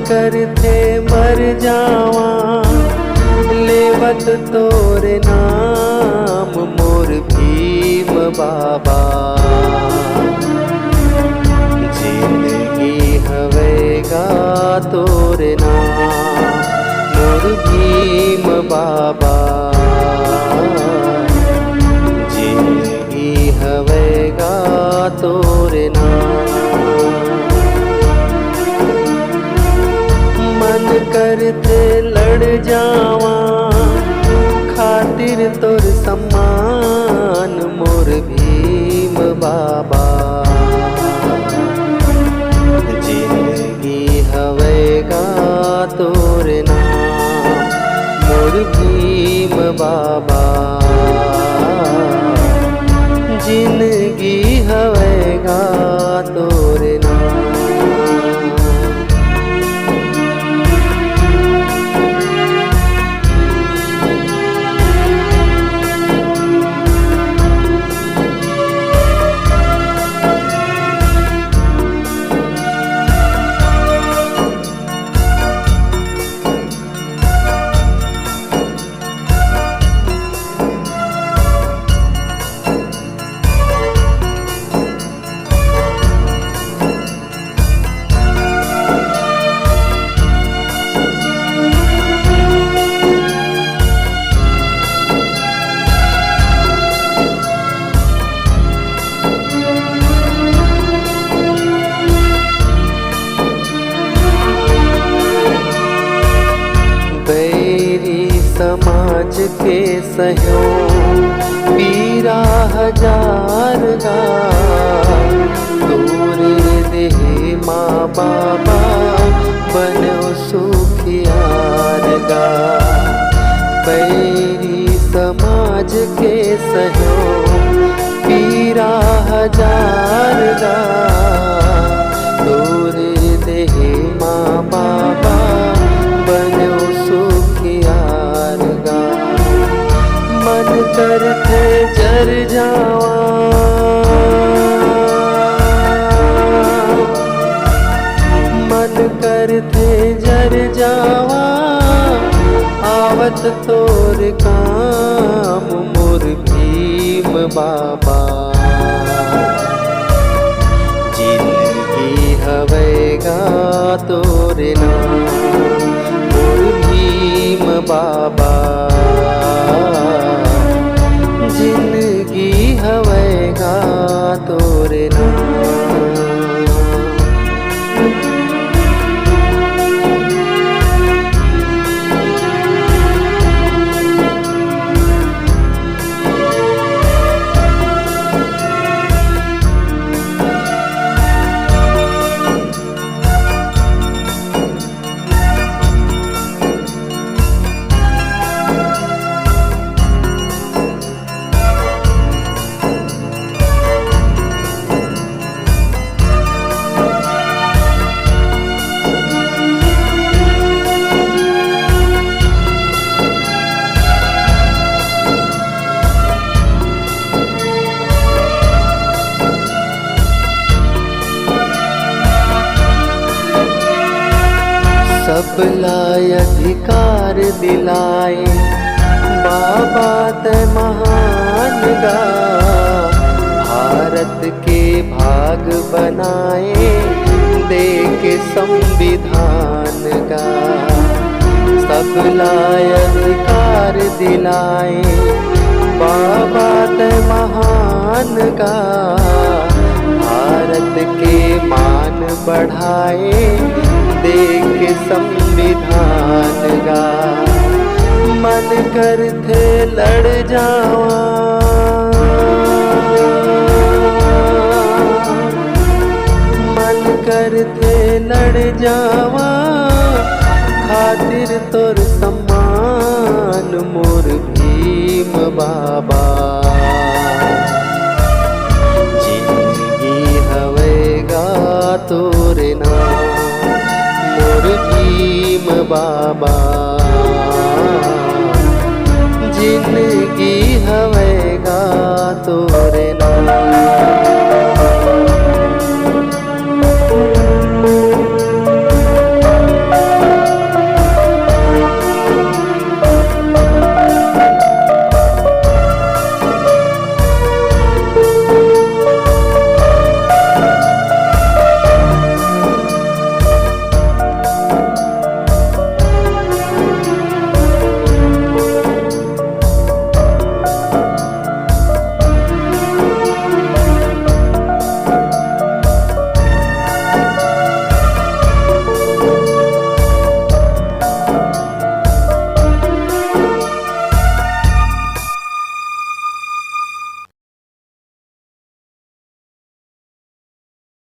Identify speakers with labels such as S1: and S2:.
S1: करथे मर जावा लेवत तोरे नाम मोर भीम बाबा। जिंदगी हवेगा तोरे नाम मोर भीम बाबा। जिंदगी हवेगा तोरे नाम। मन करते लड़ जावा खातिर तोर सम्मान मोर भीम बाबा। जिंदगी हवेगा तोरे नाम मोर भीम बाबा। जिंदगी हवेगा तोरे नाम। बैरी समाज के सहयोग पीरा हजार गा तोरे देहे माँ बाबा बनो सुखियार गा। बैरी समाज के सहयोग पीरा हजार गा तोरे देहे माँ बाबा बनो सुखियार गा। मन करते जर जावा मन करते जर जावा आवत तोर काम मोर भीम बाबा। जिंदगी हवेगा तोरे नाम मोर भीम बाबा। जिंदगी हवेगा तोरे नाम। सब लाय अधिकार दिलाए बाबा ते महान गा। भारत के भाग बनाए दे के संविधान गा। सब लाय अधिकार दिलाए बाबा ते महान गा। भारत के मान बढ़ाए देख संविधान गा। मन करते लड़ जावा मन करते लड़ जावा खातिर तोर सम्मान मोर भीम बाबा। जिंदगी हवेगा तोरे नाम मोर भीम बाबा। जिंदगी हवे